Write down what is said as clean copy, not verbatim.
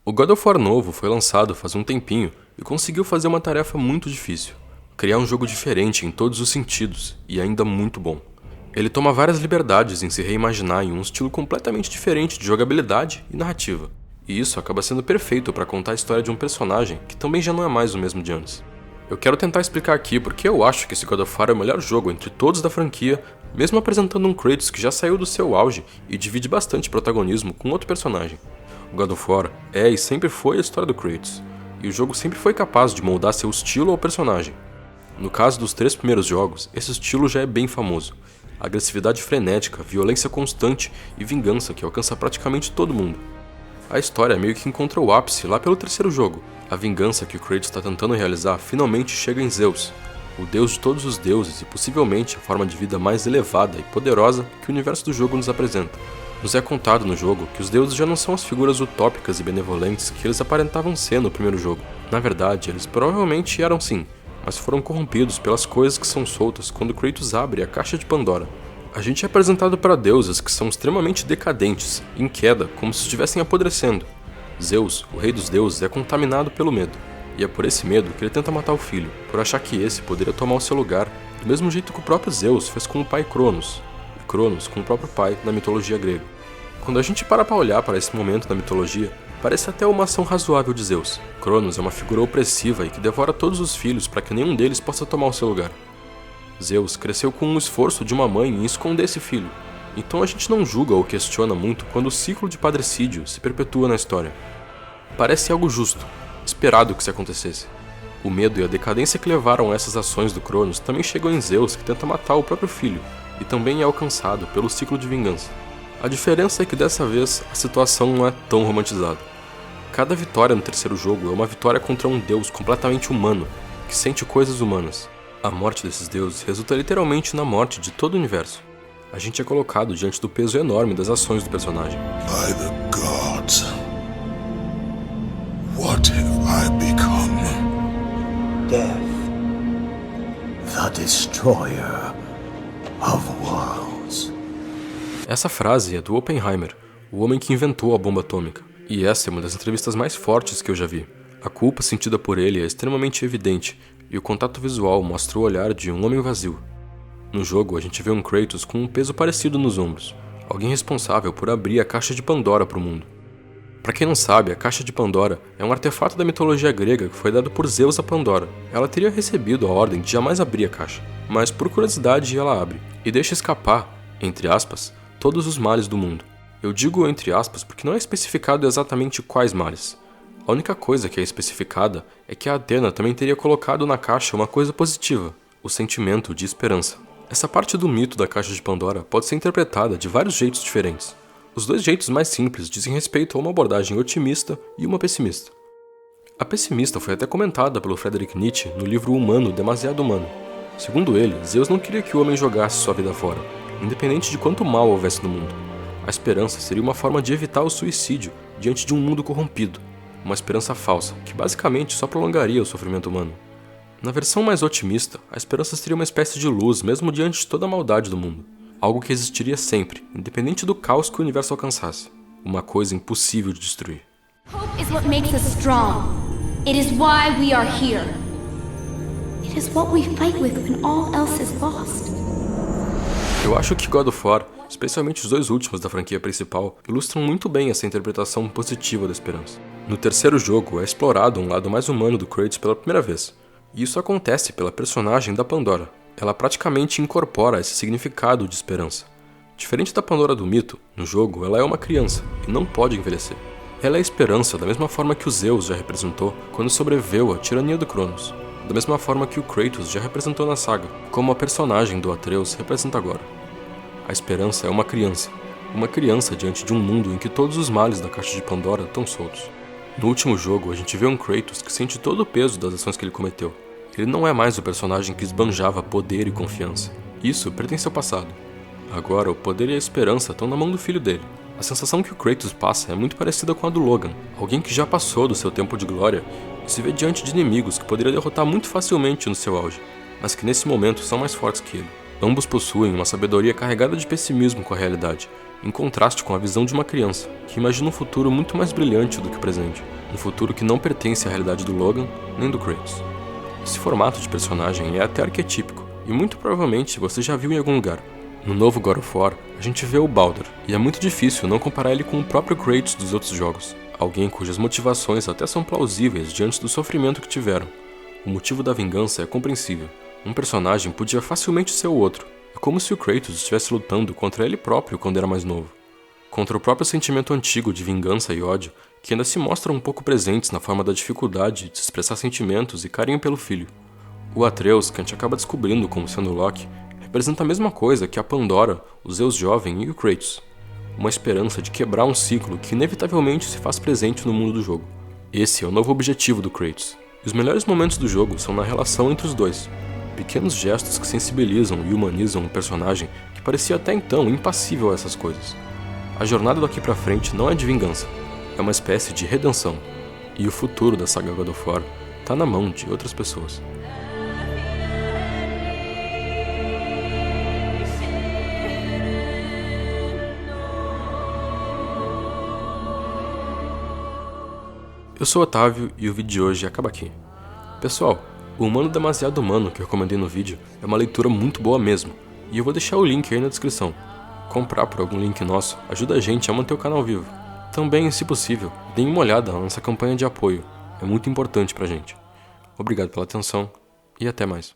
O God of War novo foi lançado faz um tempinho e conseguiu fazer uma tarefa muito difícil: criar um jogo diferente em todos os sentidos e ainda muito bom. Ele toma várias liberdades em se reimaginar em um estilo completamente diferente de jogabilidade e narrativa, e isso acaba sendo perfeito para contar a história de um personagem que também já não é mais o mesmo de antes. Eu quero tentar explicar aqui porque eu acho que esse God of War é o melhor jogo entre todos da franquia, mesmo apresentando um Kratos que já saiu do seu auge e divide bastante protagonismo com outro personagem. O God of War é e sempre foi a história do Kratos, e o jogo sempre foi capaz de moldar seu estilo ao personagem. No caso dos 3 primeiros jogos, esse estilo já é bem famoso: agressividade frenética, violência constante e vingança que alcança praticamente todo mundo. A história meio que encontra o ápice lá pelo 3º jogo. A vingança que o Kratos está tentando realizar finalmente chega em Zeus, o deus de todos os deuses e possivelmente a forma de vida mais elevada e poderosa que o universo do jogo nos apresenta. Nos é contado no jogo que os deuses já não são as figuras utópicas e benevolentes que eles aparentavam ser no primeiro jogo. Na verdade, eles provavelmente eram sim, mas foram corrompidos pelas coisas que são soltas quando Kratos abre a caixa de Pandora. A gente é apresentado para deuses que são extremamente decadentes, em queda, como se estivessem apodrecendo. Zeus, o rei dos deuses, é contaminado pelo medo, e é por esse medo que ele tenta matar o filho, por achar que esse poderia tomar o seu lugar, do mesmo jeito que o próprio Zeus fez com o pai Cronos, e Cronos com o próprio pai na mitologia grega. Quando a gente para olhar para esse momento da mitologia, parece até uma ação razoável de Zeus. Cronos é uma figura opressiva e que devora todos os filhos para que nenhum deles possa tomar o seu lugar. Zeus cresceu com um esforço de uma mãe em esconder esse filho, então a gente não julga ou questiona muito quando o ciclo de padrecídio se perpetua na história. Parece algo justo, esperado que isso acontecesse. O medo e a decadência que levaram a essas ações do Cronos também chegam em Zeus, que tenta matar o próprio filho, e também é alcançado pelo ciclo de vingança. A diferença é que dessa vez a situação não é tão romantizada. Cada vitória no 3º jogo é uma vitória contra um deus completamente humano, que sente coisas humanas. A morte desses deuses resulta literalmente na morte de todo o universo. A gente é colocado diante do peso enorme das ações do personagem. By the gods, what have I become? Death, the destroyer of worlds. Essa frase é do Oppenheimer, o homem que inventou a bomba atômica, e essa é uma das entrevistas mais fortes que eu já vi. A culpa sentida por ele é extremamente evidente, e o contato visual mostra o olhar de um homem vazio. No jogo, a gente vê um Kratos com um peso parecido nos ombros, alguém responsável por abrir a caixa de Pandora para o mundo. Para quem não sabe, a caixa de Pandora é um artefato da mitologia grega que foi dado por Zeus a Pandora. Ela teria recebido a ordem de jamais abrir a caixa, mas por curiosidade ela abre, e deixa escapar, entre aspas, todos os males do mundo. Eu digo entre aspas porque não é especificado exatamente quais males. A única coisa que é especificada é que a Athena também teria colocado na caixa uma coisa positiva: o sentimento de esperança. Essa parte do mito da caixa de Pandora pode ser interpretada de vários jeitos diferentes. Os 2 jeitos mais simples dizem respeito a uma abordagem otimista e uma pessimista. A pessimista foi até comentada pelo Friedrich Nietzsche no livro Humano, Demasiado Humano. Segundo ele, Zeus não queria que o homem jogasse sua vida fora, independente de quanto mal houvesse no mundo. A esperança seria uma forma de evitar o suicídio diante de um mundo corrompido, uma esperança falsa, que basicamente só prolongaria o sofrimento humano. Na versão mais otimista, a esperança seria uma espécie de luz mesmo diante de toda a maldade do mundo. Algo que existiria sempre, independente do caos que o universo alcançasse. Uma coisa impossível de destruir. Hope is what makes us strong. It is why we are here. It is what we fight with when all else is lost. Eu acho que God of War, especialmente os 2 últimos da franquia principal, ilustram muito bem essa interpretação positiva da esperança. No 3º jogo é explorado um lado mais humano do Kratos pela primeira vez. E isso acontece pela personagem da Pandora. Ela praticamente incorpora esse significado de esperança. Diferente da Pandora do mito, no jogo ela é uma criança e não pode envelhecer. Ela é a esperança da mesma forma que o Zeus já representou quando sobreviveu à tirania do Cronos. Da mesma forma que o Kratos já representou na saga, como a personagem do Atreus representa agora. A esperança é uma criança diante de um mundo em que todos os males da caixa de Pandora estão soltos. No último jogo, a gente vê um Kratos que sente todo o peso das ações que ele cometeu. Ele não é mais o personagem que esbanjava poder e confiança. Isso pertence ao passado. Agora, o poder e a esperança estão na mão do filho dele. A sensação que o Kratos passa é muito parecida com a do Logan, alguém que já passou do seu tempo de glória e se vê diante de inimigos que poderia derrotar muito facilmente no seu auge, mas que nesse momento são mais fortes que ele. Ambos possuem uma sabedoria carregada de pessimismo com a realidade, em contraste com a visão de uma criança, que imagina um futuro muito mais brilhante do que o presente. um futuro que não pertence à realidade do Logan nem do Kratos. Esse formato de personagem é até arquetípico, e muito provavelmente você já viu em algum lugar. No novo God of War, a gente vê o Baldur, e é muito difícil não comparar ele com o próprio Kratos dos outros jogos, alguém cujas motivações até são plausíveis diante do sofrimento que tiveram. O motivo da vingança é compreensível. Um personagem podia facilmente ser o outro. É como se o Kratos estivesse lutando contra ele próprio quando era mais novo. Contra o próprio sentimento antigo de vingança e ódio, que ainda se mostram um pouco presentes na forma da dificuldade de expressar sentimentos e carinho pelo filho. O Atreus, que a gente acaba descobrindo como sendo Loki, representa a mesma coisa que a Pandora, o Zeus jovem e o Kratos. Uma esperança de quebrar um ciclo que inevitavelmente se faz presente no mundo do jogo. Esse é o novo objetivo do Kratos. E os melhores momentos do jogo são na relação entre os dois. Pequenos gestos que sensibilizam e humanizam um personagem que parecia até então impassível a essas coisas. A jornada daqui pra frente não é de vingança, é uma espécie de redenção. E o futuro da saga God of War tá na mão de outras pessoas. Eu sou o Otávio e o vídeo de hoje acaba aqui. Pessoal, o Humano Demasiado Humano que eu recomendei no vídeo é uma leitura muito boa mesmo, e eu vou deixar o link aí na descrição. Comprar por algum link nosso ajuda a gente a manter o canal vivo. Também, se possível, deem uma olhada na nossa campanha de apoio, é muito importante pra gente. Obrigado pela atenção e até mais.